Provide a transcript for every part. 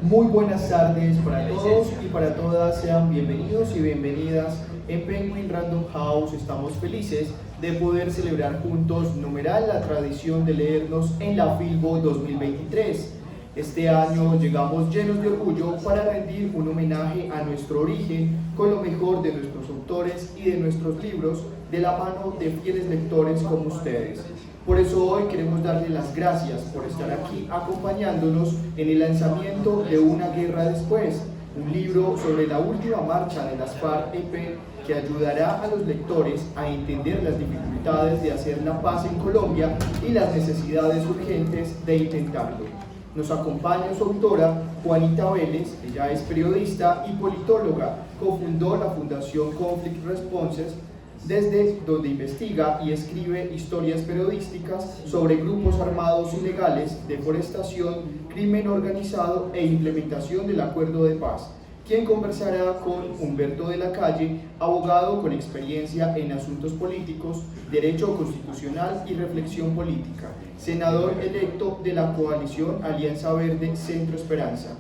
Muy buenas tardes para todos y para todas, sean bienvenidos y bienvenidas. En Penguin Random House estamos felices de poder celebrar juntos numeral la tradición de leernos en la Filbo 2023. Este año llegamos llenos de orgullo para rendir un homenaje a nuestro origen con lo mejor de nuestros autores y de nuestros libros de la mano de fieles lectores como ustedes. Por eso hoy queremos darles las gracias por estar aquí acompañándonos en el lanzamiento de Una Guerra Después, un libro sobre la última marcha de las FARC-EP que ayudará a los lectores a entender las dificultades de hacer la paz en Colombia y las necesidades urgentes de intentarlo. Nos acompaña su autora, Juanita Vélez. Ella es periodista y politóloga, cofundó la Fundación Conflict Responses, desde donde investiga y escribe historias periodísticas sobre grupos armados ilegales, deforestación, crimen organizado e implementación del acuerdo de paz, quien conversará con Humberto de la Calle, abogado con experiencia en asuntos políticos, derecho constitucional y reflexión política, senador electo de la coalición Alianza Verde Centro Esperanza.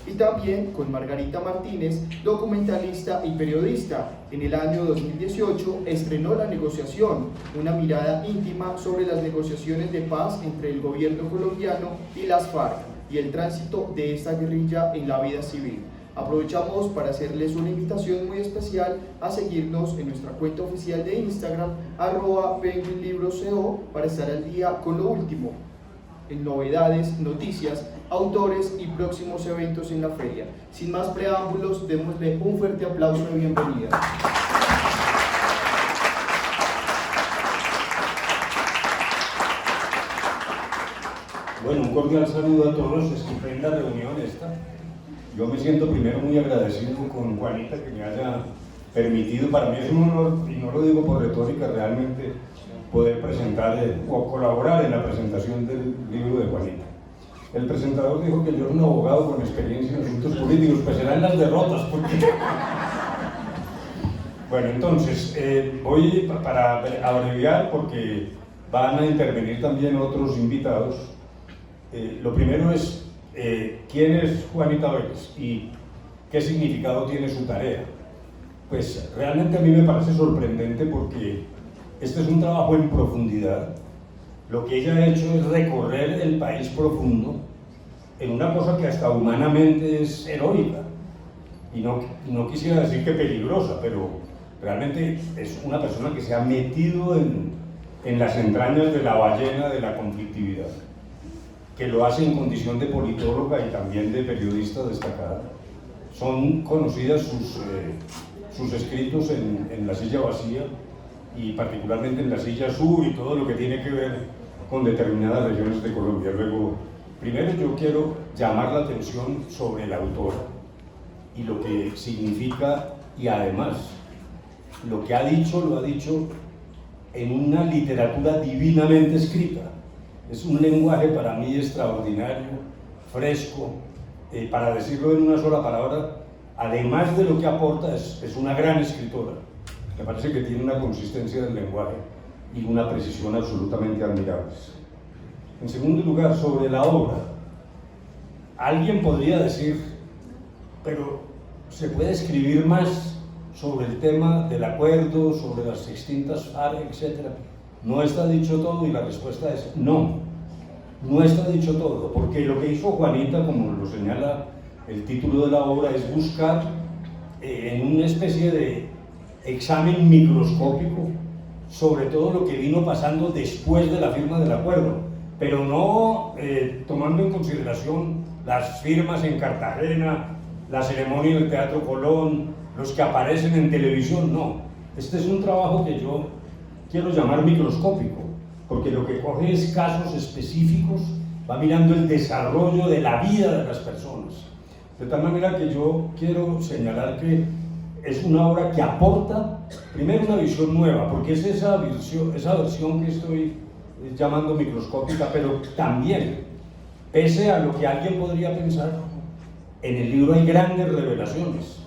Y también con Margarita Martínez, documentalista y periodista. En el año 2018 estrenó La Negociación, una mirada íntima sobre las negociaciones de paz entre el gobierno colombiano y las FARC y el tránsito de esta guerrilla en la vida civil. Aprovechamos para hacerles una invitación muy especial a seguirnos en nuestra cuenta oficial de Instagram, @penguinlibrosco, para estar al día con lo último en novedades, noticias, autores y próximos eventos en la feria. Sin más preámbulos, démosle un fuerte aplauso de bienvenida. Bueno, un cordial saludo a todos, estupenda reunión esta. Yo me siento primero muy agradecido con Juanita que me haya permitido, para mí es un honor, y no lo digo por retórica, realmente poder presentar o colaborar en la presentación del libro de Juanita. El presentador dijo que yo era un abogado con experiencia en asuntos políticos, pues serán las derrotas, porque... Bueno, entonces, voy para abreviar, porque van a intervenir también otros invitados. Lo primero es, ¿quién es Juanita Vélez y qué significado tiene su tarea? Pues realmente a mí me parece sorprendente porque este es un trabajo en profundidad. Lo que ella ha hecho es recorrer el país profundo en una cosa que hasta humanamente es heroica. Y no quisiera decir que peligrosa, pero realmente es una persona que se ha metido en las entrañas de la ballena de la conflictividad, que lo hace en condición de politóloga y también de periodista destacada. Son conocidas sus escritos en La Silla Vacía, y particularmente en La Silla Sur y todo lo que tiene que ver con determinadas regiones de Colombia. Luego, primero yo quiero llamar la atención sobre la autora y lo que significa, y además lo que ha dicho, lo ha dicho en una literatura divinamente escrita. Es un lenguaje para mí extraordinario, fresco, para decirlo en una sola palabra, además de lo que aporta, es una gran escritora. Me parece que tiene una consistencia del lenguaje y una precisión absolutamente admirables. En segundo lugar, sobre la obra, alguien podría decir, pero ¿se puede escribir más sobre el tema del acuerdo, sobre las distintas FARC, etcétera? ¿No está dicho todo? Y la respuesta es no, no está dicho todo, porque lo que hizo Juanita, como lo señala el título de la obra, es buscar en una especie de examen microscópico sobre todo lo que vino pasando después de la firma del acuerdo, pero no tomando en consideración las firmas en Cartagena, la ceremonia en el Teatro Colón, los que aparecen en televisión, no. Este es un trabajo que yo quiero llamar microscópico, porque lo que coge es casos específicos, va mirando el desarrollo de la vida de las personas. De tal manera que yo quiero señalar que es una obra que aporta, primero, una visión nueva, porque es esa versión que estoy llamando microscópica, pero también, pese a lo que alguien podría pensar, en el libro hay grandes revelaciones,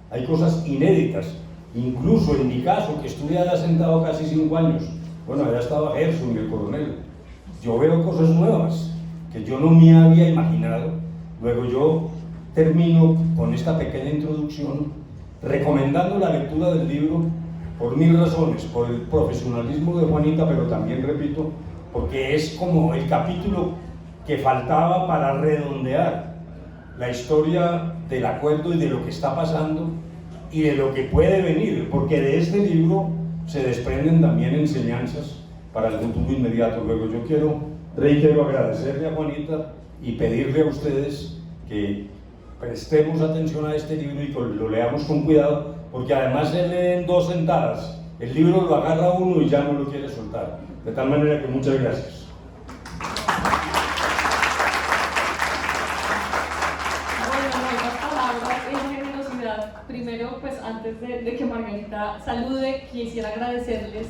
hay cosas inéditas, incluso en mi caso, que estuve allá sentado casi 5 años, bueno, allá estaba Gerson y el coronel, yo veo cosas nuevas que yo no me había imaginado. Luego yo termino con esta pequeña introducción recomendando la lectura del libro por 1000 razones, por el profesionalismo de Juanita, pero también, repito, porque es como el capítulo que faltaba para redondear la historia del acuerdo y de lo que está pasando y de lo que puede venir, porque de este libro se desprenden también enseñanzas para el futuro inmediato. Luego yo reitero agradecerle a Juanita y pedirle a ustedes que prestemos atención a este libro y que lo leamos con cuidado, porque además se lee en 2 sentadas. El libro lo agarra uno y ya no lo quiere soltar. De tal manera que muchas gracias. Primero, pues antes de que Margarita salude, quisiera agradecerles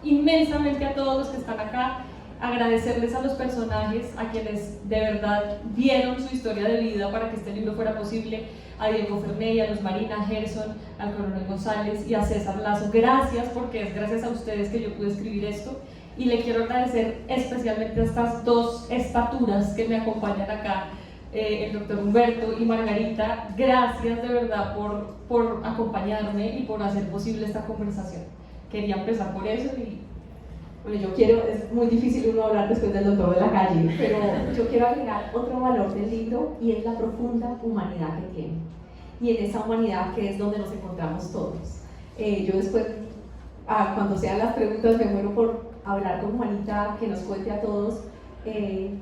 inmensamente a todos los que están acá, agradecerles a los personajes, a quienes de verdad dieron su historia de vida para que este libro fuera posible, a Diego Ferney, a Luz Marina, a Gerson, al Coronel González y a César Lazo. Gracias, porque es gracias a ustedes que yo pude escribir esto, y le quiero agradecer especialmente a estas 2 estaturas que me acompañan acá, el doctor Humberto y Margarita. Gracias de verdad por acompañarme y por hacer posible esta conversación. Quería empezar por eso y bueno, es muy difícil uno hablar después del doctor de la calle, pero yo quiero agregar otro valor del libro y es la profunda humanidad que tiene. Y en esa humanidad que es donde nos encontramos todos. Yo después, cuando sean las preguntas, me muero por hablar con Juanita, que nos cuente a todos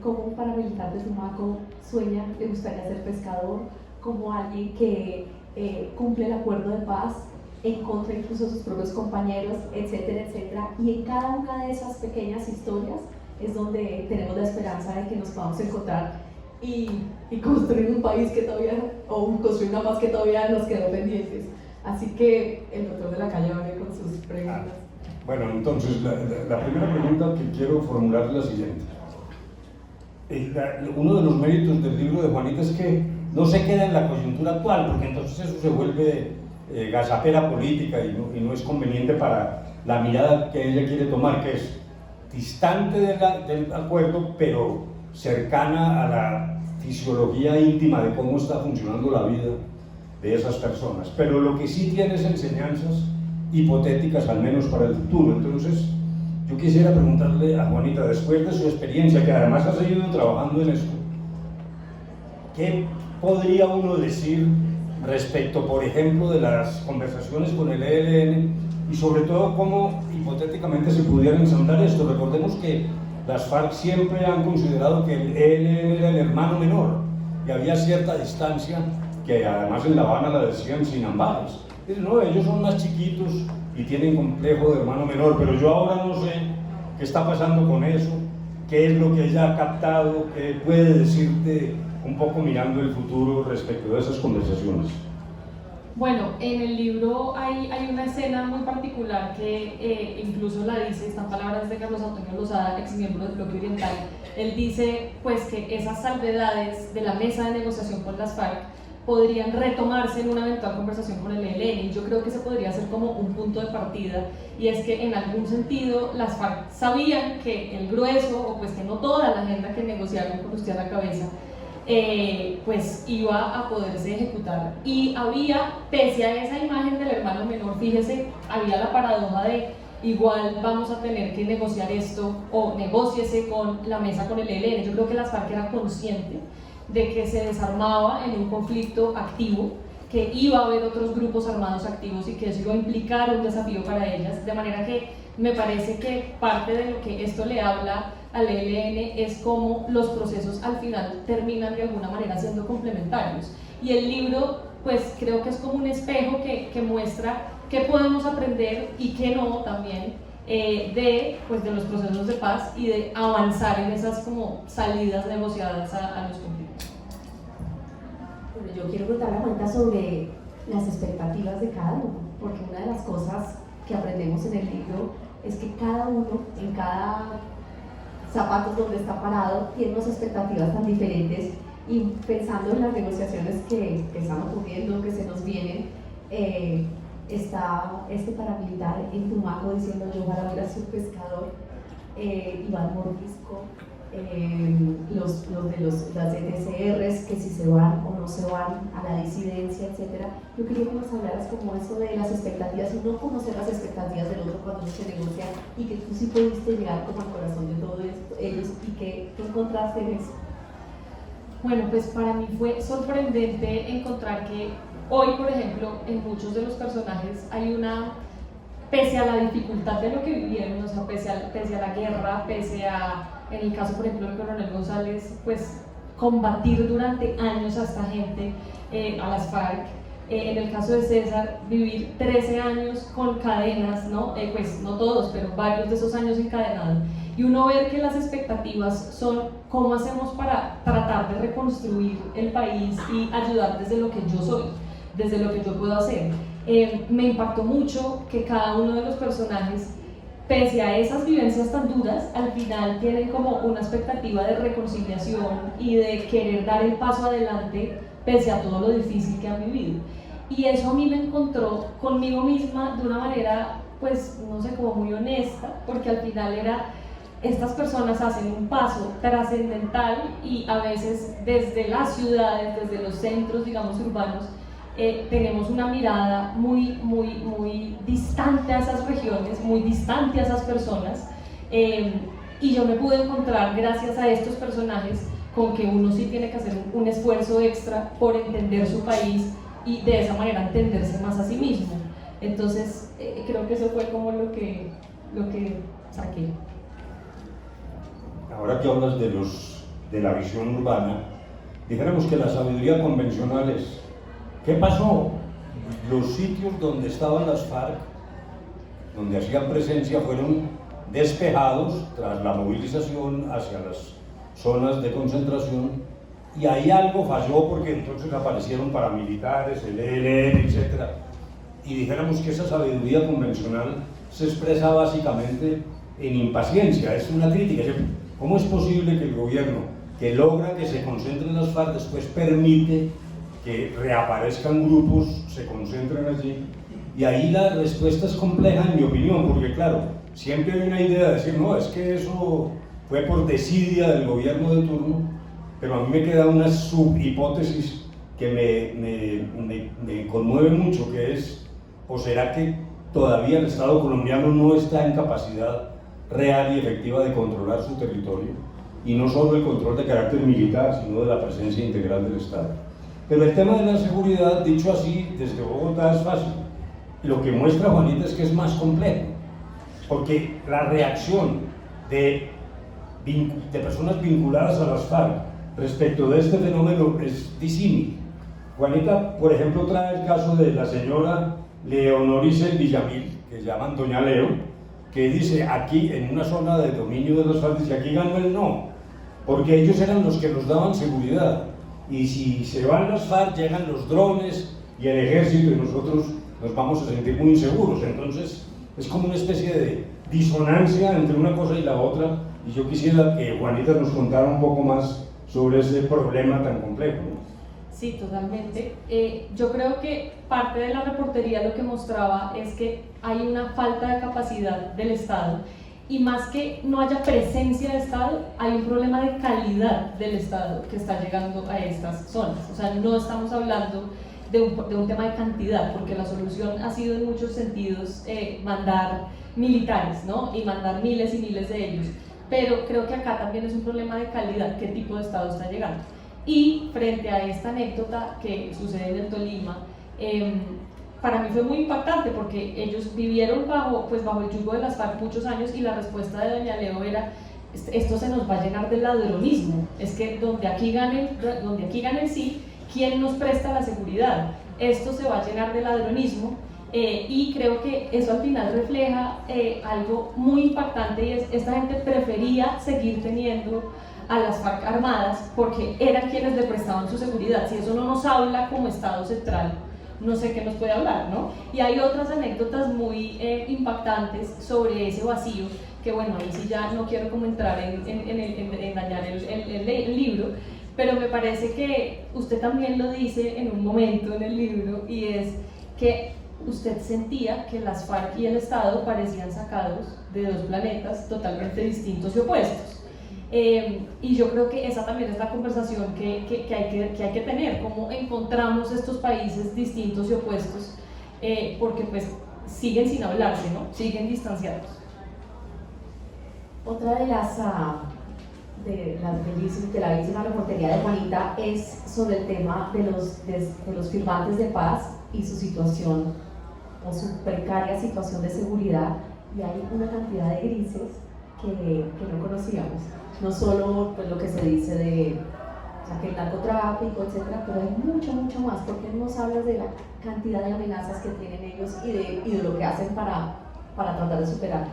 cómo un paramilitar de Tumaco sueña, le gustaría ser pescador, como alguien que cumple el acuerdo de paz, encontra incluso a sus propios compañeros, etcétera, etcétera. Y en cada una de esas pequeñas historias es donde tenemos la esperanza de que nos podamos encontrar y construir un país que todavía, o construir una paz que todavía nos quedó pendientes. Así que el doctor de la calle va a venir con sus preguntas. Bueno, entonces la primera pregunta que quiero formular es la siguiente. Uno de los méritos del libro de Juanita es que no se queda en la coyuntura actual, porque entonces eso se vuelve gazapera política y no es conveniente para la mirada que ella quiere tomar, que es distante del acuerdo, pero cercana a la fisiología íntima de cómo está funcionando la vida de esas personas. Pero lo que sí tiene es enseñanzas hipotéticas, al menos para el futuro. Entonces, yo quisiera preguntarle a Juanita, después de su experiencia, que además ha seguido trabajando en esto, ¿qué podría uno decir respecto, por ejemplo, de las conversaciones con el ELN y sobre todo cómo hipotéticamente se pudiera ensamblar esto? Recordemos que las FARC siempre han considerado que el ELN era el hermano menor y había cierta distancia que además en La Habana la decían sin ambajes. Dicen, no, ellos son más chiquitos y tienen complejo de hermano menor, pero yo ahora no sé qué está pasando con eso, qué es lo que ella ha captado, qué puede decirte un poco mirando el futuro respecto de esas conversaciones. Bueno, en el libro hay una escena muy particular que incluso la dice, están palabras de Carlos Antonio Lozada, ex miembro del Bloque Oriental. Él dice pues que esas salvedades de la mesa de negociación con las FARC podrían retomarse en una eventual conversación con el ELN, y yo creo que ese podría ser como un punto de partida, y es que en algún sentido las FARC sabían que el grueso, o pues que no toda la agenda que negociaron con usted a la cabeza, pues iba a poderse ejecutar. Y había, pese a esa imagen del hermano menor, fíjese, había la paradoja de igual vamos a tener que negociar esto, o negóciese con la mesa con el ELN. Yo creo que las FARC era consciente de que se desarmaba en un conflicto activo, que iba a haber otros grupos armados activos y que eso iba a implicar un desafío para ellas, de manera que me parece que parte de lo que esto le habla al ELN es cómo los procesos al final terminan de alguna manera siendo complementarios, y el libro pues creo que es como un espejo que muestra qué podemos aprender y qué no también de los procesos de paz y de avanzar en esas como salidas negociadas a los conflictos. Bueno, yo quiero preguntar a Juanita sobre las expectativas de cada uno, porque una de las cosas que aprendemos en el libro es que cada uno, en cada zapatos donde está parado, tiene unas expectativas tan diferentes, y pensando en las negociaciones que están ocurriendo, que se nos vienen, está este paramilitar en Tumaco diciendo yo ojalá hubiera sido pescador, Iván Mordisco, las ETCRs, que si se van o no se van a la disidencia, etc. Yo quería que nos hablaras como eso de las expectativas y no conocer las expectativas del otro cuando se negocia, y que tú sí pudiste llegar como al corazón de todos ellos, y que encontraste en eso. Bueno, pues para mí fue sorprendente encontrar que hoy, por ejemplo, en muchos de los personajes hay una, pese a la dificultad de lo que vivieron, o sea, pese a la guerra, pese a, en el caso, por ejemplo, del coronel González, pues combatir durante años a esta gente, a las FARC, en el caso de César, vivir 13 años con cadenas, ¿no? Pues no todos, pero varios de esos años encadenados. Y uno ver que las expectativas son cómo hacemos para tratar de reconstruir el país y ayudar desde lo que yo soy, desde lo que yo puedo hacer. Me impactó mucho que cada uno de los personajes, pese a esas vivencias tan duras, al final tienen como una expectativa de reconciliación y de querer dar el paso adelante pese a todo lo difícil que han vivido. Y eso a mí me encontró conmigo misma de una manera, pues, no sé, como muy honesta, porque al final era, estas personas hacen un paso trascendental y a veces desde las ciudades, desde los centros, digamos, urbanos, tenemos una mirada muy distante a esas regiones, muy distante a esas personas, y yo me pude encontrar, gracias a estos personajes, con que uno sí tiene que hacer un esfuerzo extra por entender su país y de esa manera entenderse más a sí mismo. Entonces, creo que eso fue como lo que saqué. Ahora que hablas de la visión urbana, dijéramos que la sabiduría convencional es: ¿qué pasó? Los sitios donde estaban las FARC, donde hacían presencia, fueron despejados tras la movilización hacia las zonas de concentración, y ahí algo falló porque entonces aparecieron paramilitares, el ELN, etc. Y dijéramos que esa sabiduría convencional se expresa básicamente en impaciencia, es una crítica. ¿Cómo es posible que el gobierno, que logra que se concentren las FARC, después permite que reaparezcan grupos, se concentren allí? Y ahí la respuesta es compleja, en mi opinión, porque claro, siempre hay una idea de decir, no, es que eso fue por desidia del gobierno de turno, pero a mí me queda una subhipótesis que me conmueve mucho, que es, ¿o será que todavía el Estado colombiano no está en capacidad real y efectiva de controlar su territorio? Y no solo el control de carácter militar, sino de la presencia integral del Estado. Pero el tema de la seguridad, dicho así, desde Bogotá es fácil. Lo que muestra Juanita es que es más complejo, porque la reacción de personas vinculadas a las FARC respecto de este fenómeno es disímil. Juanita, por ejemplo, trae el caso de la señora Leonorice Villamil, que llaman Doña Leo, que dice aquí, en una zona de dominio de los FARC, dice: aquí ganó el no, porque ellos eran los que nos daban seguridad, y si se van las FARC, llegan los drones y el ejército, y nosotros nos vamos a sentir muy inseguros. Entonces es como una especie de disonancia entre una cosa y la otra, y yo quisiera que Juanita nos contara un poco más sobre ese problema tan complejo. Sí, totalmente. Yo creo que parte de la reportería lo que mostraba es que hay una falta de capacidad del Estado, y más que no haya presencia de Estado, hay un problema de calidad del Estado que está llegando a estas zonas. O sea, no estamos hablando de un tema de cantidad, porque la solución ha sido en muchos sentidos mandar militares, ¿no? Y mandar miles y miles de ellos. Pero creo que acá también es un problema de calidad, qué tipo de Estado está llegando. Y frente a esta anécdota que sucede en el Tolima, para mí fue muy impactante, porque ellos vivieron bajo el yugo de las FARC muchos años, y la respuesta de Doña Leo era: esto se nos va a llenar de ladronismo, es que donde aquí gane el sí, ¿quién nos presta la seguridad? Esto se va a llenar de ladronismo. Y creo que eso al final refleja algo muy impactante, y es: esta gente prefería seguir teniendo a las FARC armadas porque eran quienes le prestaban su seguridad. Si eso no nos habla como Estado central, no sé qué nos puede hablar, ¿no? Y hay otras anécdotas muy impactantes sobre ese vacío, que bueno, ahí sí ya no quiero como entrar en dañar el libro, pero me parece que usted también lo dice en un momento en el libro, y es que usted sentía que las FARC y el Estado parecían sacados de dos planetas totalmente distintos y opuestos. Y yo creo que esa también es la conversación que hay que tener, cómo encontramos estos países distintos y opuestos, porque pues siguen sin hablarse, ¿no? Siguen distanciados. Otra de la bellísima reportería de Juanita es sobre el tema de los firmantes de paz y su situación o su precaria situación de seguridad, y hay una cantidad de grises que no conocíamos, no solo pues, lo que se dice de que el narcotráfico, etcétera, pero hay mucho más, porque nos hablas de la cantidad de amenazas que tienen ellos y de lo que hacen para tratar de superarlas.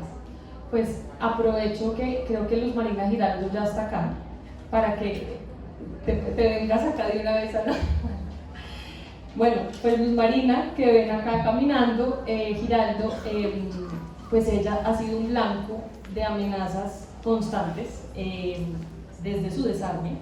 Pues aprovecho que creo que Luz Marina Giraldo ya está acá, para que te vengas acá de una vez a la... Bueno, pues Luz Marina, que ven acá caminando, Giraldo, pues ella ha sido un blanco de amenazas constantes desde su desarme,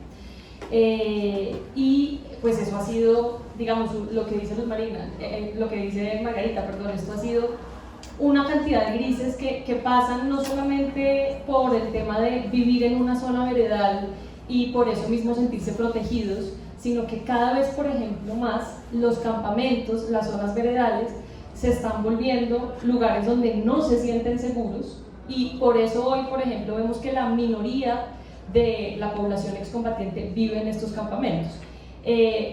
y pues eso ha sido, digamos, lo que dice Luz Marina, lo que dice Margarita, perdón, esto ha sido una cantidad de grises que pasan no solamente por el tema de vivir en una zona veredal y por eso mismo sentirse protegidos, sino que cada vez, por ejemplo, más los campamentos, las zonas veredales, se están volviendo lugares donde no se sienten seguros, y por eso hoy, por ejemplo, vemos que la minoría de la población excombatiente vive en estos campamentos.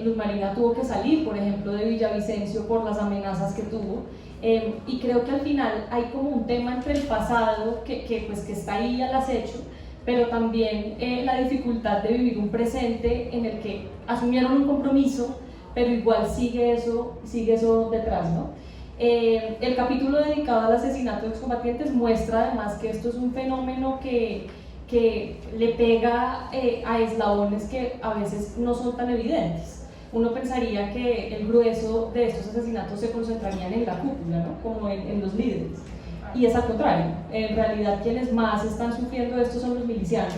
Luz Marina tuvo que salir, por ejemplo, de Villavicencio por las amenazas que tuvo, y creo que al final hay como un tema entre el pasado que está ahí al acecho, pero también la dificultad de vivir un presente en el que asumieron un compromiso, pero igual sigue eso detrás, ¿no? El capítulo dedicado al asesinato de excombatientes muestra además que esto es un fenómeno que le pega a eslabones que a veces no son tan evidentes. Uno pensaría que el grueso de estos asesinatos se concentrarían en la cúpula, ¿no? Como en los líderes, y es al contrario. En realidad quienes más están sufriendo esto son los milicianos,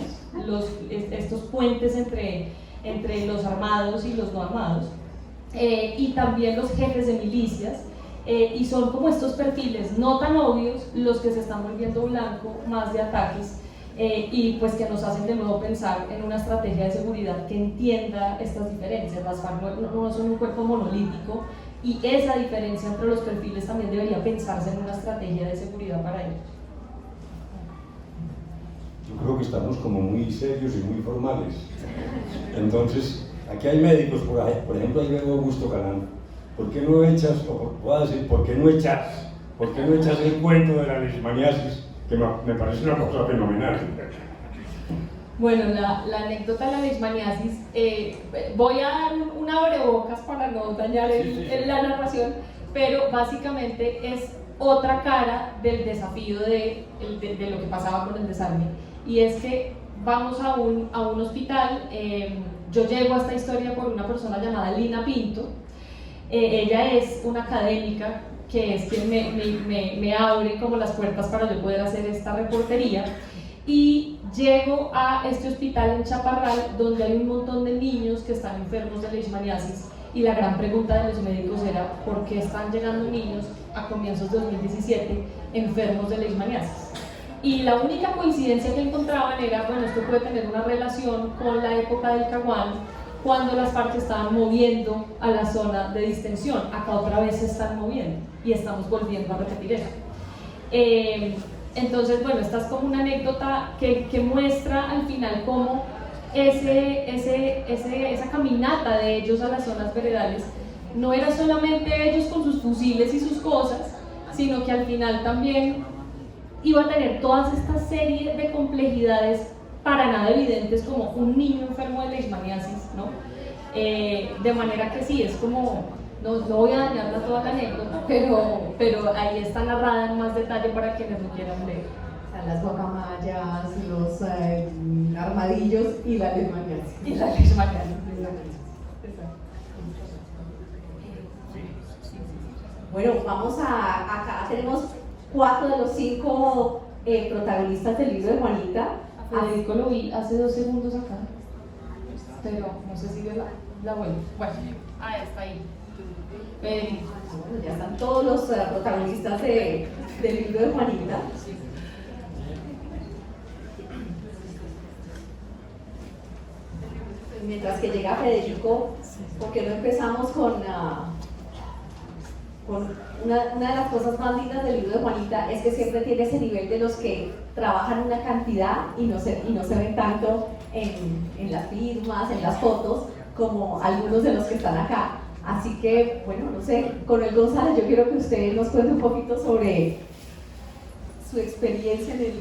estos puentes entre los armados y los no armados, y también los jefes de milicias, y son como estos perfiles no tan obvios los que se están volviendo blanco más de ataques, y pues que nos hacen de nuevo pensar en una estrategia de seguridad que entienda estas diferencias. Las FARC no son un cuerpo monolítico, y esa diferencia entre los perfiles también debería pensarse en una estrategia de seguridad para ellos. Yo creo que estamos como muy serios y muy formales. Entonces, aquí hay médicos, por ejemplo, ahí veo Augusto Galán. ¿Por qué no echas, ¿por qué no echas el cuento de la leishmaniasis? Que me parece una cosa fenomenal. Bueno, la anécdota de la leishmaniasis, voy a dar una abrebocas para no dañar la narración, pero básicamente es otra cara del desafío de lo que pasaba con el desarme, y es que vamos a un hospital. Yo llego a esta historia por una persona llamada Lina Pinto. Ella es una académica que es quien me abre como las puertas para yo poder hacer esta reportería, y llego a este hospital en Chaparral donde hay un montón de niños que están enfermos de leishmaniasis, y la gran pregunta de los médicos era ¿por qué están llegando niños a comienzos de 2017 enfermos de leishmaniasis? Y la única coincidencia que encontraban era, bueno, esto puede tener una relación con la época del Caguán, cuando las FARC estaban moviendo a la zona de distensión. Acá otra vez se están moviendo y estamos volviendo a repetir eso. Entonces, bueno, esta es como una anécdota que muestra al final cómo esa caminata de ellos a las zonas veredales no era solamente ellos con sus fusiles y sus cosas, sino que al final también iba a tener todas estas series de complejidades para nada evidentes, como un niño enfermo de leishmaniasis, ¿no? De manera que sí, es como, no voy a dañarla toda la anécdota, pero ahí está narrada en más detalle para quienes lo quieran leer. O sea, las guacamayas, los armadillos y la leishmaniasis. Y la leishmaniasis. Bueno, vamos acá tenemos 4 de los 5 protagonistas del libro de Juanita. A Federico lo vi hace 2 segundos acá, pero no sé si vio la vuelta. Bueno, está ahí. Bueno, ya están todos los protagonistas del libro de Juanita. que llega Federico, porque no empezamos con una de las cosas más lindas del libro de Juanita es que siempre tiene ese nivel de los que trabajan una cantidad y no se ven tanto en las firmas, en las fotos, como algunos de los que están acá. Así que, bueno, no sé, Coronel González, yo quiero que usted nos cuente un poquito sobre su experiencia en el...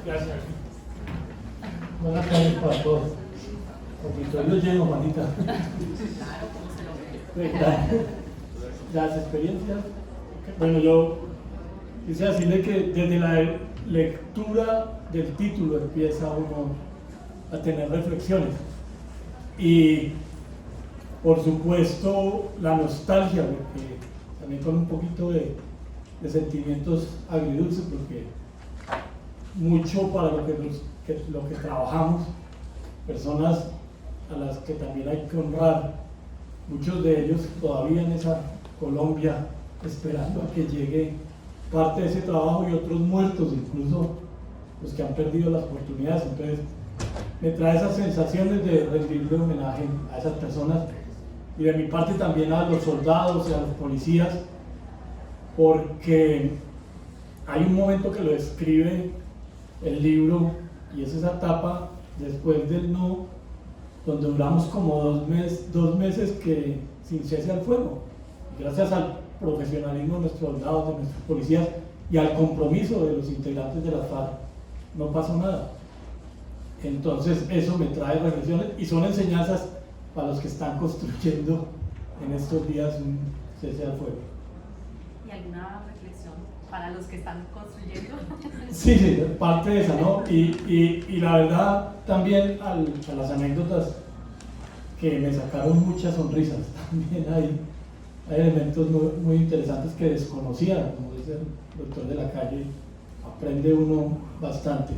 Gracias. Buenas tardes para todos. Auditorio lleno, Juanita. Las experiencias. Bueno, yo quise decirle que desde la lectura del título empieza uno a tener reflexiones. Y por supuesto la nostalgia, porque también con un poquito de sentimientos agridulces, porque mucho para lo que trabajamos, personas a las que también hay que honrar, muchos de ellos todavía en esa Colombia esperando a que llegue parte de ese trabajo y otros muertos, incluso los que han perdido las oportunidades. Entonces me trae esas sensaciones de rendirle homenaje a esas personas y de mi parte también a los soldados y a los policías, porque hay un momento que lo describe el libro y es esa etapa después del no, donde duramos como dos meses que sin cese al fuego, gracias al profesionalismo de nuestros soldados, de nuestros policías y al compromiso de los integrantes de la FARC, no pasó nada. Entonces eso me trae reflexiones y son enseñanzas para los que están construyendo en estos días un cese al fuego. ¿Y alguna reflexión para los que están construyendo? Sí, parte de esa, ¿no? Y la verdad también a las anécdotas que me sacaron muchas sonrisas, también hay elementos muy interesantes que desconocía, como dice el doctor de la calle, aprende uno bastante.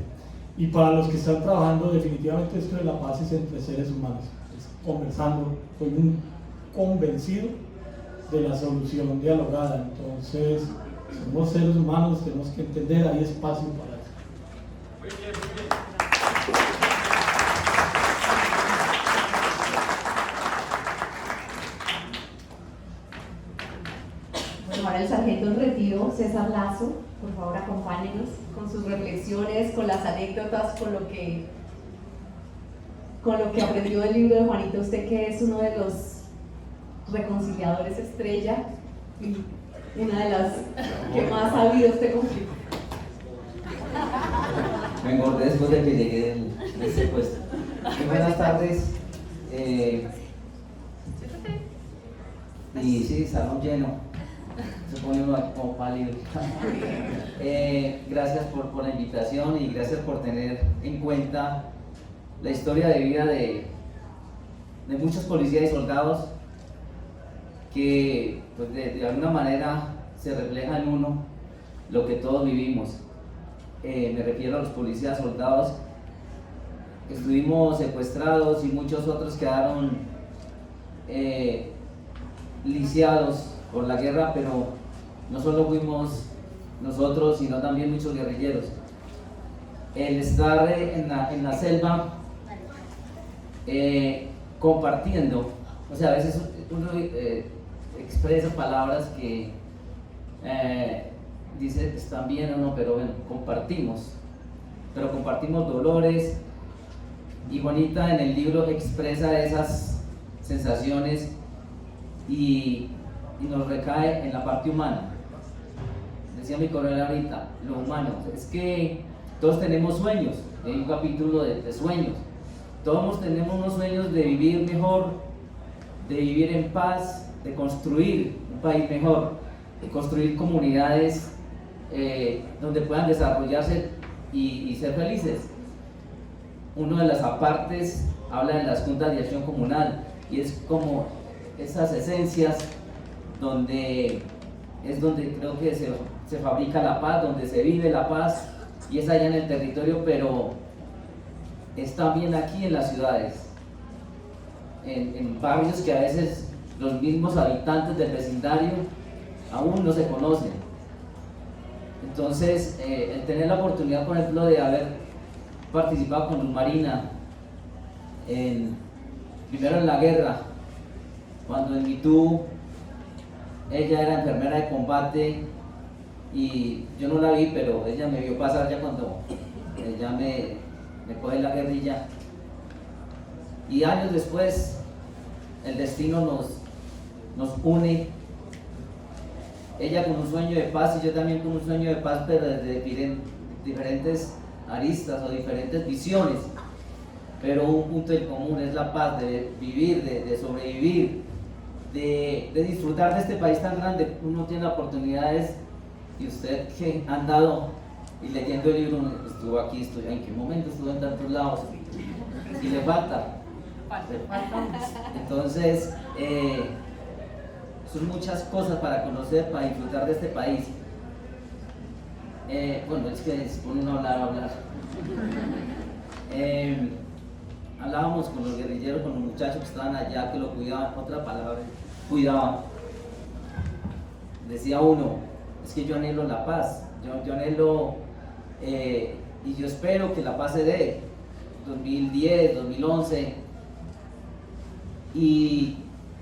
Y para los que están trabajando, definitivamente esto de la paz es entre seres humanos, es conversando, soy un convencido de la solución dialogada. Entonces somos seres humanos, tenemos que entender, hay espacio para eso. Muy bien, muy bien. Bueno, ahora el sargento en retiro, César Lazo, por favor acompáñenos con sus reflexiones, con las anécdotas, con lo que aprendió del libro de Juanita, usted que es uno de los reconciliadores estrella y una de las que más ha habido este conflicto. Me engordé después de que llegué de este puesto. Muy buenas tardes. Y sí, salón lleno. Se pone uno aquí como pálido. Gracias por la invitación y gracias por tener en cuenta la historia de vida de muchos policías y soldados que pues, de alguna manera se refleja en uno lo que todos vivimos. Me refiero a los policías, soldados que estuvimos secuestrados y muchos otros quedaron lisiados por la guerra, pero no solo fuimos nosotros, sino también muchos guerrilleros. El estar en la selva compartiendo, o sea, a veces uno expresa palabras que dice están bien o no, pero bueno, compartimos dolores, y Juanita en el libro expresa esas sensaciones y nos recae en la parte humana. Decía mi coronel ahorita, lo humano, es que todos tenemos sueños, hay un capítulo de sueños, todos tenemos unos sueños de vivir mejor, de vivir en paz, de construir un país mejor, de construir comunidades donde puedan desarrollarse y ser felices. Uno de las apartes habla de las juntas de acción comunal y es como esas esencias donde creo que se fabrica la paz, donde se vive la paz, y es allá en el territorio, pero es también aquí en las ciudades, en barrios que a veces los mismos habitantes del vecindario aún no se conocen. Entonces, el tener la oportunidad, por ejemplo, de haber participado con Luz Marina, primero en la guerra, cuando en Mitú ella era enfermera de combate y yo no la vi, pero ella me vio pasar ya cuando ella me coge la guerrilla. Y años después el destino nos une, ella con un sueño de paz y yo también con un sueño de paz, pero desde diferentes aristas o diferentes visiones, pero un punto en común es la paz, de vivir, de sobrevivir, de disfrutar de este país tan grande. Uno tiene oportunidades, y usted que ha andado y leyendo el libro, estuvo aquí, en qué momento estuvo en tantos lados, y le falta. Entonces, son muchas cosas para conocer, para disfrutar de este país. Bueno, es que se pone uno a hablar. Hablábamos con los guerrilleros, con los muchachos que estaban allá, que lo cuidaban, otra palabra, cuidaban. Decía uno, es que yo anhelo la paz, yo anhelo, y yo espero que la paz se dé, 2010, 2011, y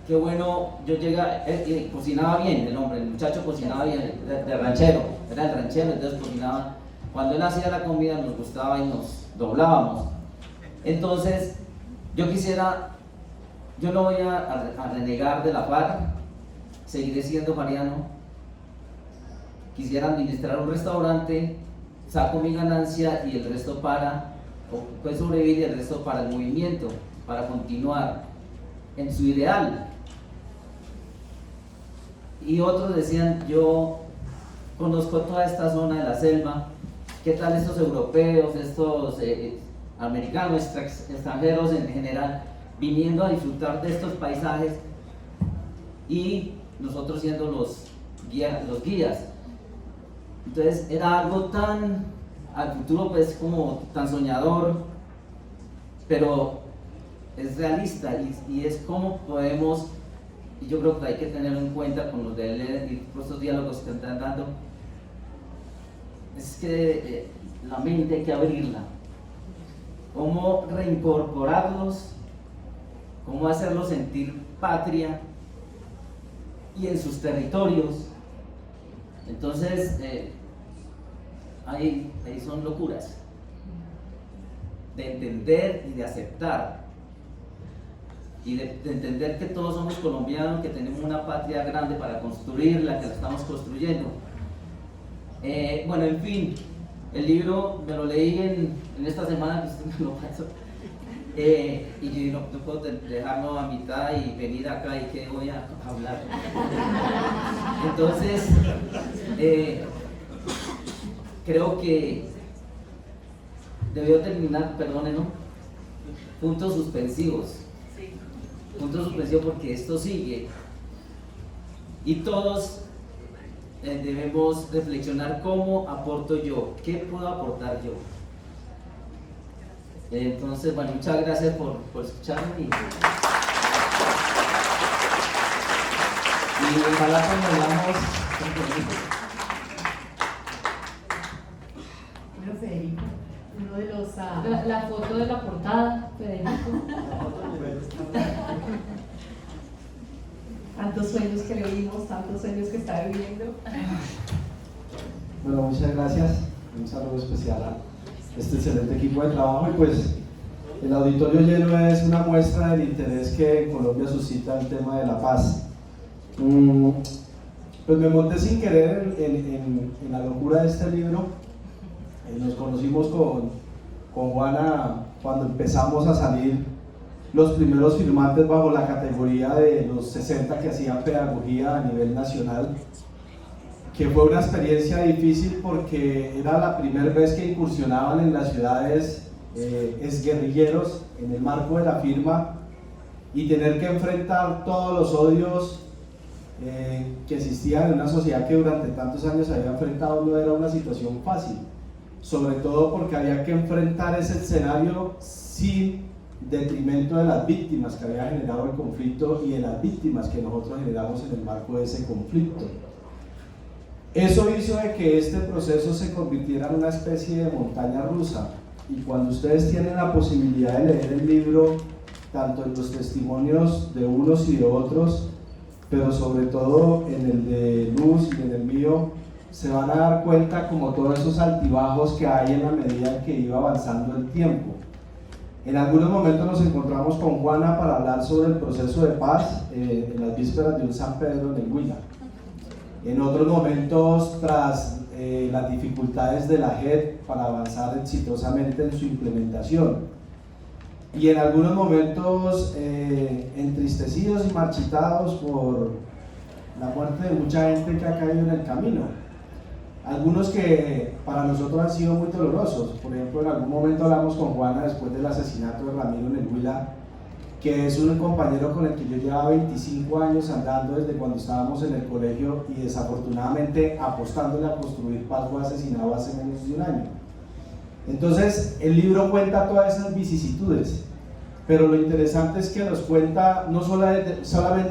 qué bueno, yo llegué, cocinaba bien el hombre, el muchacho cocinaba bien, de ranchero, era el ranchero, entonces cocinaba. Cuando él hacía la comida nos gustaba y nos doblábamos. Entonces, yo no voy a renegar de la FARC, seguiré siendo mariano. Quisiera administrar un restaurante, saco mi ganancia y el resto pues sobrevivir y el resto para el movimiento, para continuar en su ideal. Y otros decían, yo conozco toda esta zona de la selva, ¿qué tal estos europeos, estos americanos, extranjeros en general, viniendo a disfrutar de estos paisajes y nosotros siendo los guías? Entonces era algo tan al futuro, pues como tan soñador, pero es realista y es como podemos, y yo creo que hay que tenerlo en cuenta con los de él y por estos diálogos que están dando, es que la mente hay que abrirla, cómo reincorporarlos, cómo hacerlos sentir patria y en sus territorios. Entonces, ahí son locuras de entender y de aceptar y de entender que todos somos colombianos, que tenemos una patria grande para construirla, que la estamos construyendo. Bueno, en fin, el libro me lo leí en esta semana que usted me lo pasó, y yo no puedo dejarlo a mitad y venir acá y que voy a hablar. Entonces, creo que debió terminar, perdónenos, puntos suspensivos. Puntos suspensivos porque esto sigue y todos debemos reflexionar cómo aporto yo, qué puedo aportar yo. Entonces, bueno, muchas gracias por escucharme y ojalá cuando hablamos Bueno, Federico, uno de los... La foto de la portada, Federico. Tantos sueños que le vimos, tantos sueños que está viviendo. Bueno, muchas gracias. Un saludo especial a este excelente equipo de trabajo. Y pues el auditorio lleno es una muestra del interés que en Colombia suscita el tema de la paz. Pues me monté sin querer en la locura de este libro. Nos conocimos con Juana cuando empezamos a salir los primeros firmantes bajo la categoría de los 60 que hacían pedagogía a nivel nacional, que fue una experiencia difícil porque era la primera vez que incursionaban en las ciudades exguerrilleros en el marco de la firma y tener que enfrentar todos los odios que existían en una sociedad que durante tantos años había enfrentado. No era una situación fácil, sobre todo porque había que enfrentar ese escenario sin detrimento de las víctimas que había generado el conflicto y de las víctimas que nosotros generamos en el marco de ese conflicto. Eso hizo de que este proceso se convirtiera en una especie de montaña rusa, y cuando ustedes tienen la posibilidad de leer el libro, tanto en los testimonios de unos y de otros, pero sobre todo en el de Luz y en el mío, se van a dar cuenta como todos esos altibajos que hay en la medida que iba avanzando el tiempo. En algunos momentos nos encontramos con Juana para hablar sobre el proceso de paz en las vísperas de un San Pedro en el Huila. En otros momentos, tras las dificultades de la JED para avanzar exitosamente en su implementación. Y en algunos momentos entristecidos y marchitados por la muerte de mucha gente que ha caído en el camino. Algunos que para nosotros han sido muy dolorosos. Por ejemplo, en algún momento hablamos con Juana después del asesinato de Ramiro en el Huila, que es un compañero con el que yo llevaba 25 años andando desde cuando estábamos en el colegio y desafortunadamente apostándole a construir paz fue asesinado hace menos de un año. Entonces el libro cuenta todas esas vicisitudes, pero lo interesante es que nos cuenta no solamente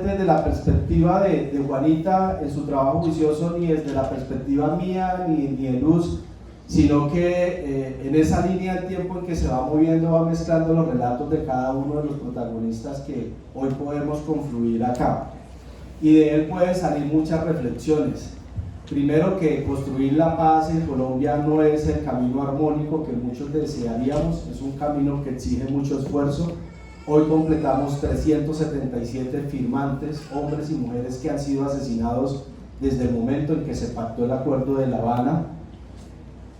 desde la perspectiva de Juanita en su trabajo juicioso, ni desde la perspectiva mía, ni de Luz, sino que en esa línea del tiempo en que se va moviendo, va mezclando los relatos de cada uno de los protagonistas que hoy podemos confluir acá. Y de él pueden salir muchas reflexiones. Primero, que construir la paz en Colombia no es el camino armónico que muchos desearíamos, es un camino que exige mucho esfuerzo. Hoy completamos 377 firmantes, hombres y mujeres que han sido asesinados desde el momento en que se pactó el Acuerdo de La Habana.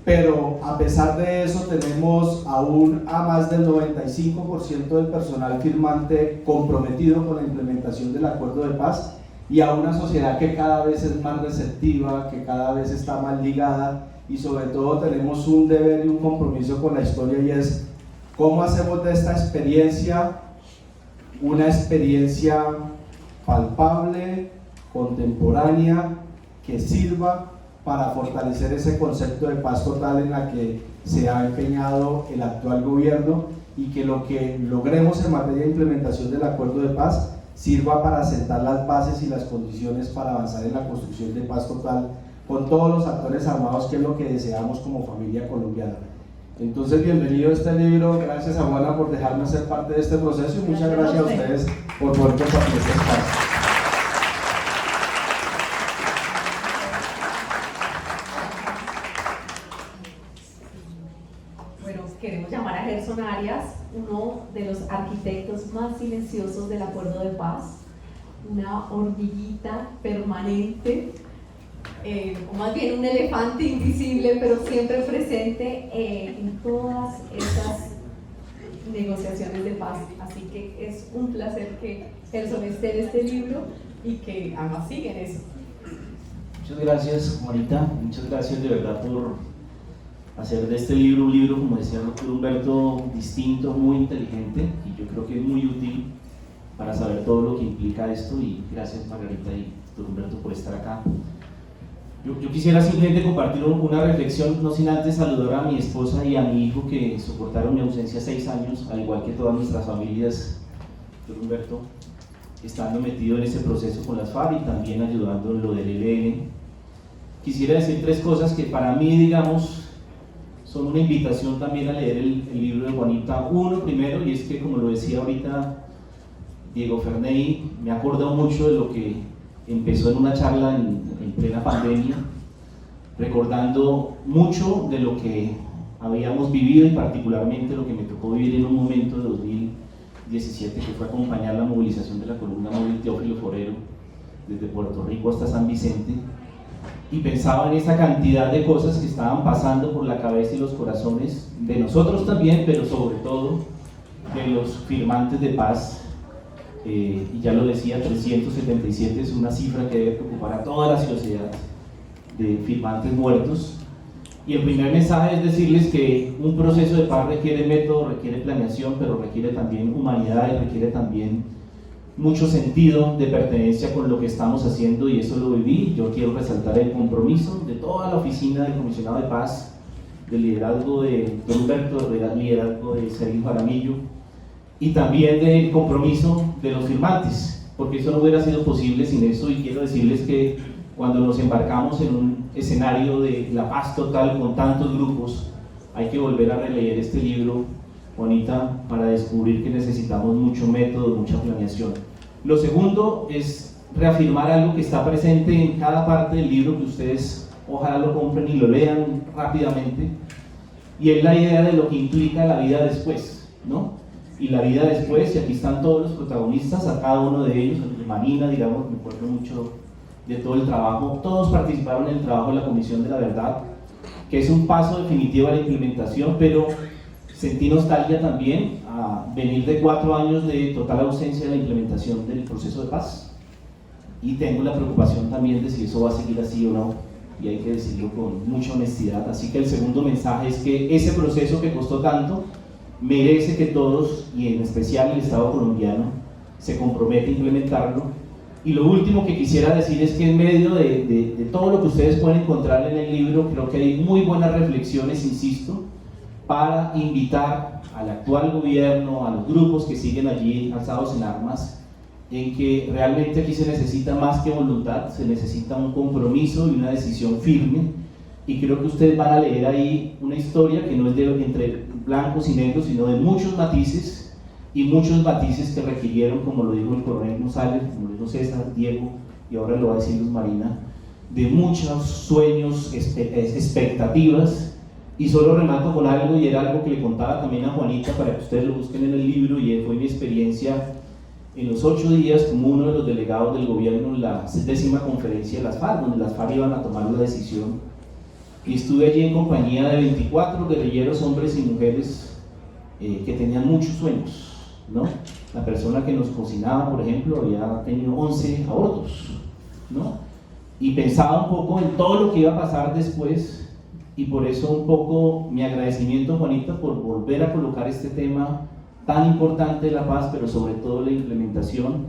Pero a pesar de eso tenemos aún a más del 95% del personal firmante comprometido con la implementación del Acuerdo de Paz, y a una sociedad que cada vez es más receptiva, que cada vez está más ligada, y sobre todo tenemos un deber y un compromiso con la historia, y es cómo hacemos de esta experiencia una experiencia palpable, contemporánea, que sirva para fortalecer ese concepto de paz total en la que se ha empeñado el actual gobierno, y que lo que logremos en materia de implementación del Acuerdo de Paz sirva para sentar las bases y las condiciones para avanzar en la construcción de paz total con todos los actores armados, que es lo que deseamos como familia colombiana. Entonces, bienvenido a este libro, gracias a Juana por dejarme ser parte de este proceso, y muchas gracias a ustedes por poder compartir este espacio. Bueno, queremos llamar a Gerson Arias, uno de los arquitectos más silenciosos del Acuerdo de Paz, una hormiguita permanente, o más bien un elefante invisible, pero siempre presente en todas esas negociaciones de paz. Así que es un placer que Gerson esté en este libro y que además siga en eso. Muchas gracias, Juanita, muchas gracias de verdad por hacer de este libro un libro, como decía el doctor Humberto, distinto, muy inteligente, y yo creo que es muy útil para saber todo lo que implica esto. Y gracias, Margarita y doctor Humberto, por estar acá. Yo quisiera simplemente compartir una reflexión, no sin antes saludar a mi esposa y a mi hijo, que soportaron mi ausencia 6 años, al igual que todas nuestras familias, doctor Humberto, estando metido en ese proceso con las FARC y también ayudando en lo del ELN. Quisiera decir 3 cosas que para mí, digamos, son una invitación también a leer el libro de Juanita. Uno, primero, y es que, como lo decía ahorita Diego Ferney, me ha acordado mucho de lo que empezó en una charla en plena pandemia, recordando mucho de lo que habíamos vivido, y particularmente lo que me tocó vivir en un momento de 2017, que fue acompañar la movilización de la columna móvil Teófilo Forero desde Puerto Rico hasta San Vicente, y pensaba en esa cantidad de cosas que estaban pasando por la cabeza y los corazones de nosotros también, pero sobre todo de los firmantes de paz. Y ya lo decía, 377 es una cifra que debe preocupar a toda la sociedad, de firmantes muertos. Y el primer mensaje es decirles que un proceso de paz requiere método, requiere planeación, pero requiere también humanidad y requiere también mucho sentido de pertenencia con lo que estamos haciendo, y eso lo viví. Yo quiero resaltar el compromiso de toda la oficina del comisionado de paz, del liderazgo de Don Humberto, del liderazgo de Sergio Jaramillo, y también del compromiso de los firmantes, porque eso no hubiera sido posible sin eso. Y quiero decirles que cuando nos embarcamos en un escenario de la paz total con tantos grupos, hay que volver a releer este libro, Juanita, para descubrir que necesitamos mucho método, mucha planeación. Lo segundo es reafirmar algo que está presente en cada parte del libro, que ustedes ojalá lo compren y lo lean rápidamente, y es la idea de lo que implica la vida después, ¿no? Y la vida después, y aquí están todos los protagonistas, a cada uno de ellos, Marina, digamos, me acuerdo mucho de todo el trabajo, todos participaron en el trabajo de la Comisión de la Verdad, que es un paso definitivo a la implementación, pero sentí nostalgia también a venir de 4 años de total ausencia de la implementación del proceso de paz, y tengo la preocupación también de si eso va a seguir así o no, y hay que decirlo con mucha honestidad. Así que el segundo mensaje es que ese proceso que costó tanto merece que todos, y en especial el Estado colombiano, se comprometa a implementarlo. Y lo último que quisiera decir es que en medio de todo lo que ustedes pueden encontrar en el libro, creo que hay muy buenas reflexiones, insisto, para invitar al actual gobierno, a los grupos que siguen allí alzados en armas, en que realmente aquí se necesita más que voluntad, se necesita un compromiso y una decisión firme, y creo que ustedes van a leer ahí una historia que no es entre blancos y negros, sino de muchos matices, y muchos matices que requirieron, como lo dijo el coronel González, como lo dijo César, Diego, y ahora lo va a decir Luz Marina, de muchos sueños, expectativas. Y solo remato con algo, y era algo que le contaba también a Juanita para que ustedes lo busquen en el libro, y fue mi experiencia en los 8 días como uno de los delegados del gobierno en la 10ª conferencia de las FARC, donde las FARC iban a tomar la decisión, y estuve allí en compañía de 24 guerrilleros, hombres y mujeres que tenían muchos sueños, ¿no? La persona que nos cocinaba, por ejemplo, había tenido 11 abortos, ¿no? Y pensaba un poco en todo lo que iba a pasar después, y por eso un poco mi agradecimiento, Juanita, por volver a colocar este tema tan importante de la paz, pero sobre todo la implementación,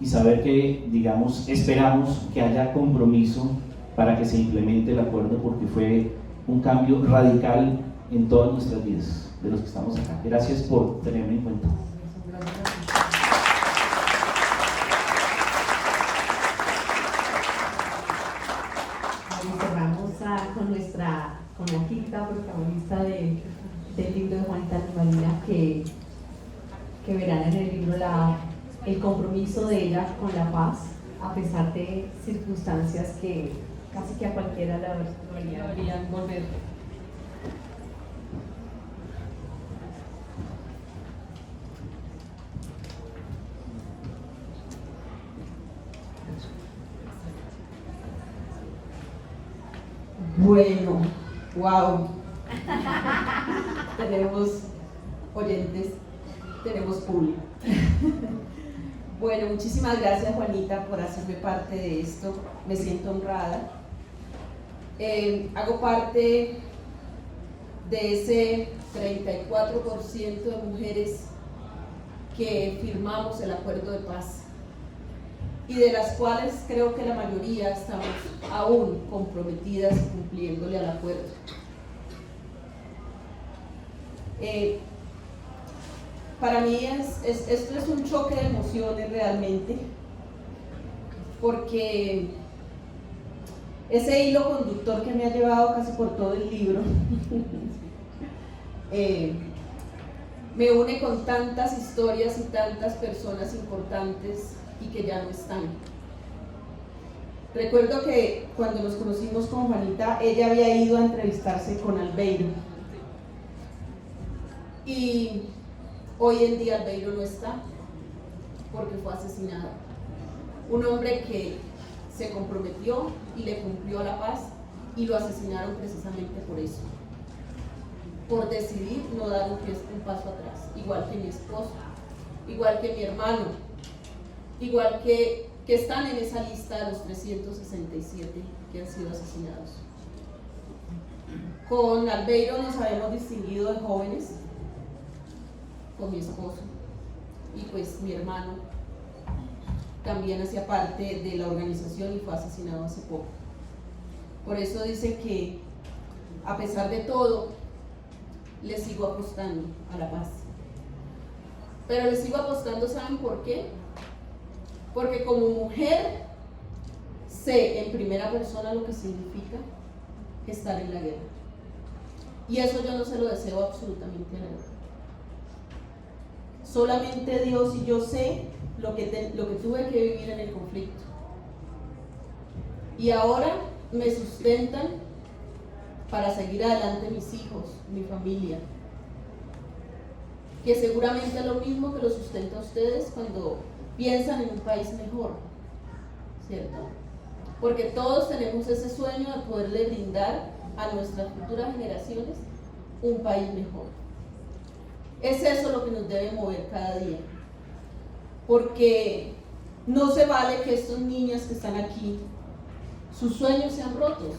y saber que, digamos, esperamos que haya compromiso para que se implemente el acuerdo, porque fue un cambio radical en todas nuestras vidas, de los que estamos acá. Gracias por tenerme en cuenta. Cerramos con la quinta protagonista del libro de Juanita Marina, que verán en el libro el compromiso de ella con la paz, a pesar de circunstancias que casi que a cualquiera le Deberían volver. Bueno, wow. Tenemos oyentes, tenemos público. Bueno, muchísimas gracias, Juanita, por hacerme parte de esto. Me siento honrada. Hago parte de ese 34% de mujeres que firmamos el acuerdo de paz, y de las cuales creo que la mayoría estamos aún comprometidas cumpliéndole al acuerdo. Para mí esto es un choque de emociones realmente, porque ese hilo conductor que me ha llevado casi por todo el libro me une con tantas historias y tantas personas importantes y que ya no están. Recuerdo que cuando nos conocimos con Juanita, ella había ido a entrevistarse con Albeiro, y hoy en día Albeiro no está porque fue asesinado. Un hombre que se comprometió y le cumplió a la paz, y lo asesinaron precisamente por eso, por decidir no dar un paso atrás, igual que mi esposo, igual que mi hermano, igual que están en esa lista de los 367 que han sido asesinados. Con Albeiro nos habíamos distinguido de jóvenes, con mi esposo, y pues mi hermano también hacía parte de la organización y fue asesinado hace poco. Por eso dice que a pesar de todo le sigo apostando a la paz, pero le sigo apostando, ¿saben por qué? Porque como mujer sé en primera persona lo que significa estar en la guerra. Y eso yo no se lo deseo absolutamente a nadie. Solamente Dios y yo sé lo que tuve que vivir en el conflicto. Y ahora me sustentan para seguir adelante mis hijos, mi familia, que seguramente es lo mismo que lo sustenta a ustedes cuando piensan en un país mejor, ¿cierto? Porque todos tenemos ese sueño de poderle brindar a nuestras futuras generaciones un país mejor. Es eso lo que nos debe mover cada día, porque no se vale que estos niños que están aquí, sus sueños sean rotos.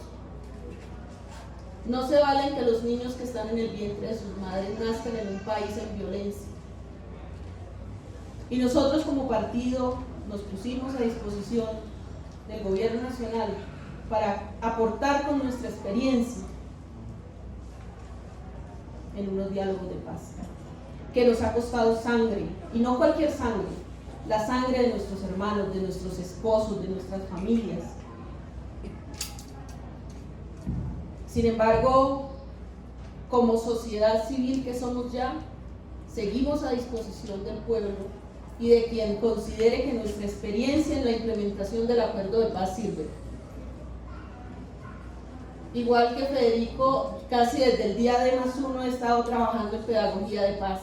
No se vale que los niños que están en el vientre de sus madres nazcan en un país en violencia. Y nosotros como partido nos pusimos a disposición del gobierno nacional para aportar con nuestra experiencia en unos diálogos de paz, que nos ha costado sangre, y no cualquier sangre, la sangre de nuestros hermanos, de nuestros esposos, de nuestras familias. Sin embargo, como sociedad civil que somos ya, seguimos a disposición del pueblo y de quien considere que nuestra experiencia en la implementación del acuerdo de paz sirve. Igual que Federico, casi desde el día de +1 he estado trabajando en pedagogía de paz.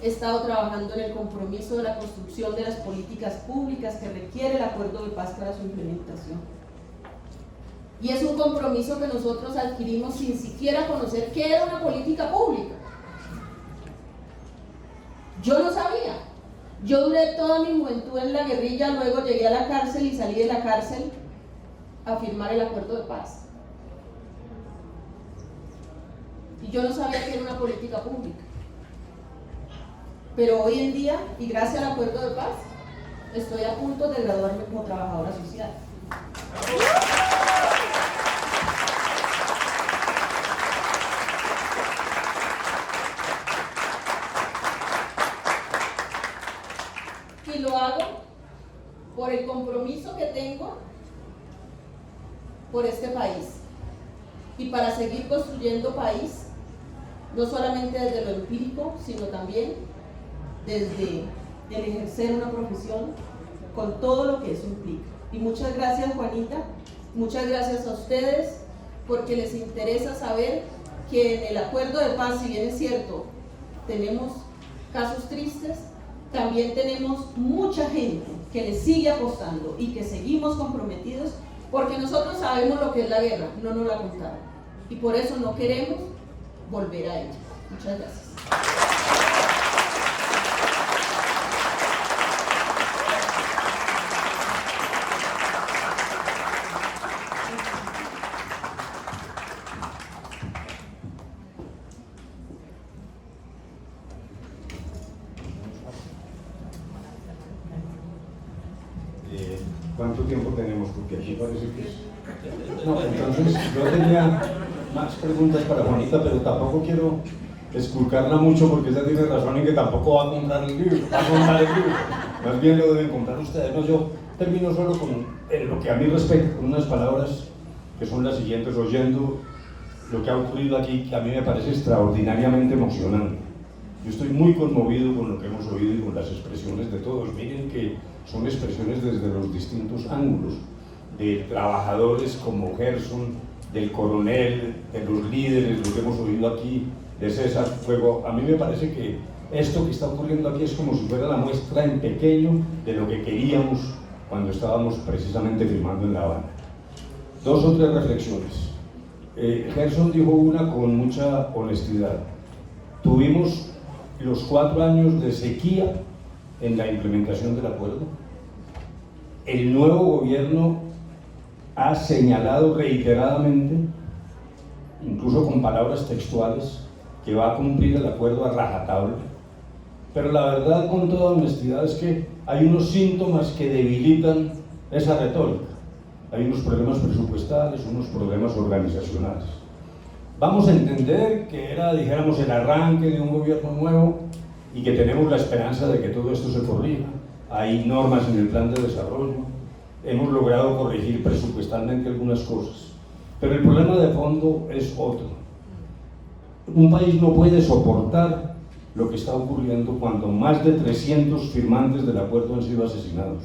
He estado trabajando en el compromiso de la construcción de las políticas públicas que requiere el acuerdo de paz para su implementación. Y es un compromiso que nosotros adquirimos sin siquiera conocer qué era una política pública. Yo no sabía. Yo duré toda mi juventud en la guerrilla, luego llegué a la cárcel y salí de la cárcel a firmar el acuerdo de paz. Y yo no sabía que era una política pública. Pero hoy en día, y gracias al acuerdo de paz, estoy a punto de graduarme como trabajadora social. Y lo hago por el compromiso que tengo por este país y para seguir construyendo país, no solamente desde lo empírico, sino también desde el ejercer una profesión con todo lo que eso implica. Y muchas gracias, Juanita, muchas gracias a ustedes, porque les interesa saber que en el acuerdo de paz, si bien es cierto, tenemos casos tristes, también tenemos mucha gente que le sigue apostando y que seguimos comprometidos, porque nosotros sabemos lo que es la guerra, no nos la contaron, y por eso no queremos volver a ella. Muchas gracias. ¿Cuánto tiempo tenemos? Porque aquí parece que es... No, entonces yo tenía más preguntas para Juanita, pero tampoco quiero esculcarla mucho porque ella tiene razón en que tampoco va a comprar el libro, Más bien lo deben comprar ustedes. No, yo termino solo con lo que a mí respecta, con unas palabras que son las siguientes, oyendo lo que ha ocurrido aquí, que a mí me parece extraordinariamente emocionante. Yo estoy muy conmovido con lo que hemos oído y con las expresiones de todos. Miren que son expresiones desde los distintos ángulos, de trabajadores como Gerson, del coronel, de los líderes, lo que hemos oído aquí, de César Fuego. A mí me parece que esto que está ocurriendo aquí es como si fuera la muestra en pequeño de lo que queríamos cuando estábamos precisamente firmando en La Habana. Dos o tres reflexiones. Gerson dijo una con mucha honestidad. Tuvimos los 4 años de sequía en la implementación del acuerdo. El nuevo gobierno ha señalado reiteradamente, incluso con palabras textuales, que va a cumplir el acuerdo a rajatabla. Pero la verdad, con toda honestidad, es que hay unos síntomas que debilitan esa retórica. Hay unos problemas presupuestales, unos problemas organizacionales. Vamos a entender que era, dijéramos, el arranque de un gobierno nuevo y que tenemos la esperanza de que todo esto se corrija. Hay normas en el plan de desarrollo, hemos logrado corregir presupuestalmente algunas cosas, pero el problema de fondo es otro. un país no puede soportar lo que está ocurriendo cuando más de 300 firmantes del acuerdo han sido asesinados.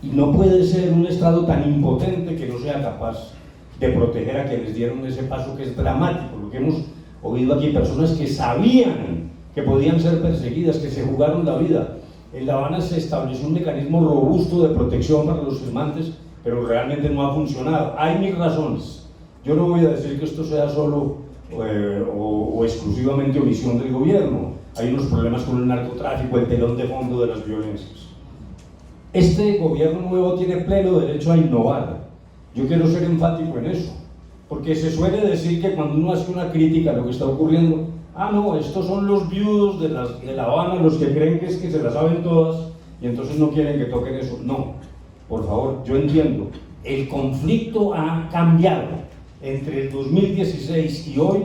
Y no puede ser un Estado tan impotente que no sea capaz de proteger a quienes dieron ese paso, que es dramático. Lo que hemos oído aquí, personas que sabían que podían ser perseguidas, que se jugaron la vida. En La Habana se estableció un mecanismo robusto de protección para los firmantes, pero realmente no ha funcionado. Hay mil razones. Yo no voy a decir que esto sea solo o exclusivamente omisión del gobierno. Hay unos problemas con el narcotráfico, el telón de fondo de las violencias. Este gobierno nuevo tiene pleno derecho a innovar. Yo quiero ser enfático en eso, porque se suele decir que cuando uno hace una crítica a lo que está ocurriendo, no, estos son los viudos de La Habana, los que creen que es que se la saben todas y entonces no quieren que toquen eso. No, por favor, yo entiendo, el conflicto ha cambiado entre el 2016 y hoy,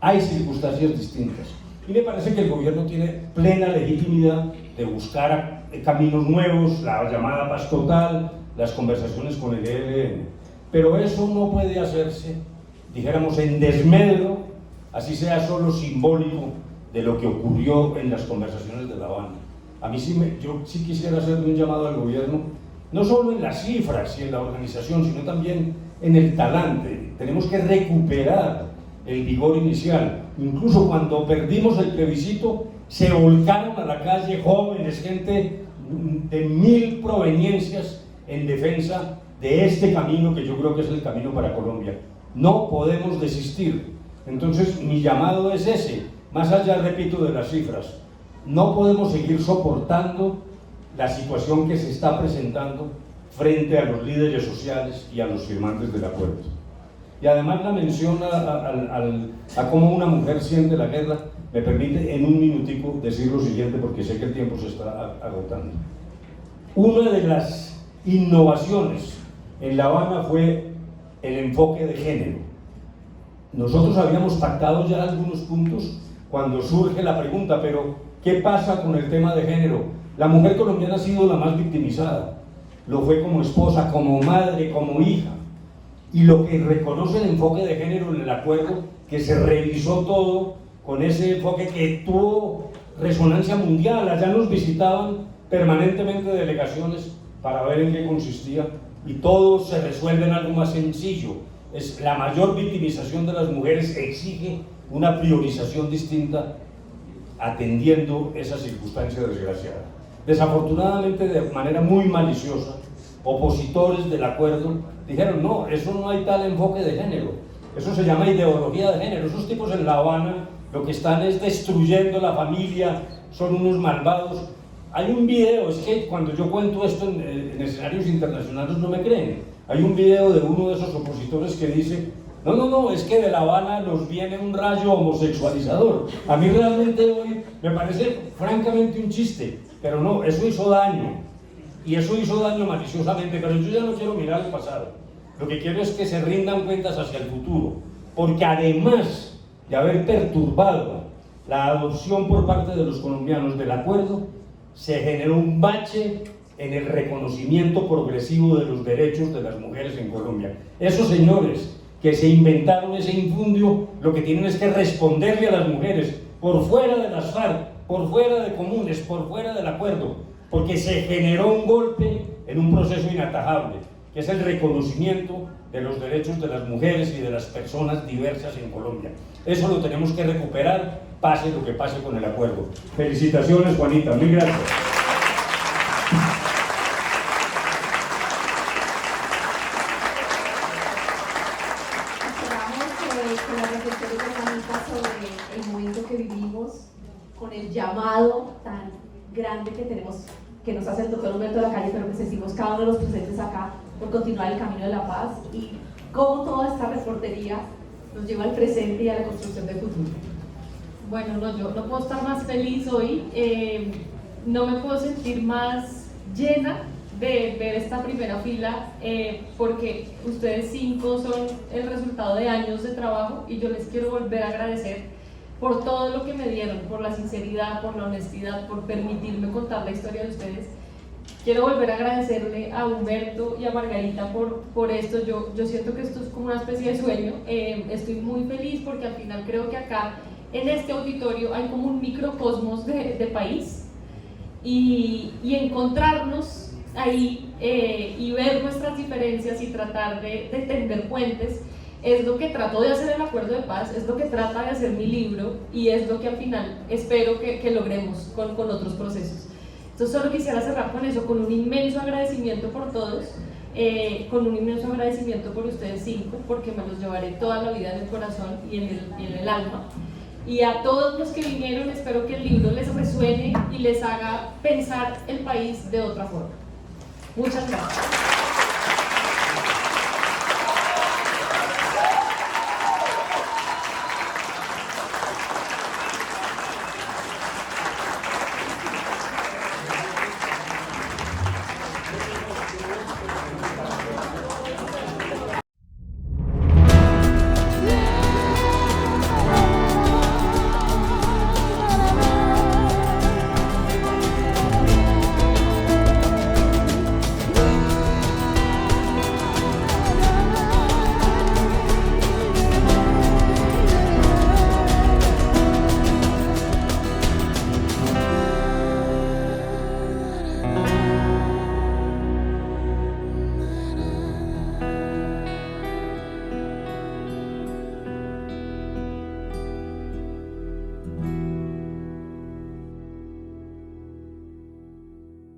hay circunstancias distintas. Y me parece que el gobierno tiene plena legitimidad de buscar caminos nuevos, la llamada paz total, las conversaciones con el ELN. Pero eso no puede hacerse, dijéramos, en desmedro, así sea solo simbólico, de lo que ocurrió en las conversaciones de La Habana. A mí yo sí quisiera hacerle un llamado al gobierno, no solo en las cifras y en la organización, sino también en el talante. Tenemos que recuperar el vigor inicial. Incluso cuando perdimos el plebiscito, se volcaron a la calle jóvenes, gente de mil proveniencias en defensa de este camino que yo creo que es el camino para Colombia. No podemos desistir. Entonces mi llamado es ese, más allá, repito, de las cifras. No podemos seguir soportando la situación que se está presentando frente a los líderes sociales y a los firmantes del acuerdo. Y además la mención a cómo una mujer siente la guerra me permite en un minutico decir lo siguiente, porque sé que el tiempo se está agotando. Una de las innovaciones en La Habana fue el enfoque de género. Nosotros habíamos pactado ya algunos puntos cuando surge la pregunta, pero ¿qué pasa con el tema de género? La mujer colombiana ha sido la más victimizada. Lo fue como esposa, como madre, como hija. Y lo que reconoce el enfoque de género en el acuerdo, que se revisó todo con ese enfoque que tuvo resonancia mundial. Allá nos visitaban permanentemente delegaciones para ver en qué consistía, y todo se resuelve en algo más sencillo. Es la mayor victimización de las mujeres, exige una priorización distinta atendiendo esa circunstancia desgraciada. Desafortunadamente, de manera muy maliciosa, opositores del acuerdo dijeron: no, eso no hay tal enfoque de género, eso se llama ideología de género, esos tipos en La Habana lo que están es destruyendo la familia, son unos malvados. Hay un video, es que cuando yo cuento esto en escenarios internacionales no me creen. Hay un video de uno de esos opositores que dice: no, es que de La Habana nos viene un rayo homosexualizador. A mí realmente hoy me parece francamente un chiste, pero no, eso hizo daño, y eso hizo daño maliciosamente. Pero yo ya no quiero mirar el pasado, lo que quiero es que se rindan cuentas hacia el futuro, porque además de haber perturbado la adopción por parte de los colombianos del acuerdo, se generó un bache en el reconocimiento progresivo de los derechos de las mujeres en Colombia. Esos señores que se inventaron ese infundio, lo que tienen es que responderle a las mujeres, por fuera de las FARC, por fuera de comunes, por fuera del acuerdo, porque se generó un golpe en un proceso inatajable, que es el reconocimiento de los derechos de las mujeres y de las personas diversas en Colombia. Eso lo tenemos que recuperar, pase lo que pase con el acuerdo. Felicitaciones, Juanita, muy gracias. Con las reflexiones de Juanita sobre el momento que vivimos, con el llamado tan grande que tenemos, que nos hace el doctor Humberto Lacalle, pero que sentimos cada uno de los presentes acá, por continuar el camino de la paz, y cómo toda esta reportería nos lleva al presente y a la construcción del futuro. Bueno, no, yo no puedo estar más feliz hoy, no me puedo sentir más llena de ver esta primera fila, porque ustedes 5 son el resultado de años de trabajo, y yo les quiero volver a agradecer por todo lo que me dieron, por la sinceridad, por la honestidad, por permitirme contar la historia de ustedes, quiero volver a agradecerle a Humberto y a Margarita por esto. Yo siento que esto es como una especie de sueño. Estoy muy feliz porque al final creo que acá en este auditorio hay como un microcosmos de país, y encontrarnos ahí y ver nuestras diferencias y tratar de tender puentes es lo que trató de hacer el acuerdo de paz, es lo que trata de hacer mi libro, y es lo que al final espero que logremos con otros procesos. Entonces solo quisiera cerrar con eso, con un inmenso agradecimiento por todos, con un inmenso agradecimiento por ustedes 5, porque me los llevaré toda la vida en el corazón y en el alma. Y a todos los que vinieron, espero que el libro les resuene y les haga pensar el país de otra forma. Muchas gracias.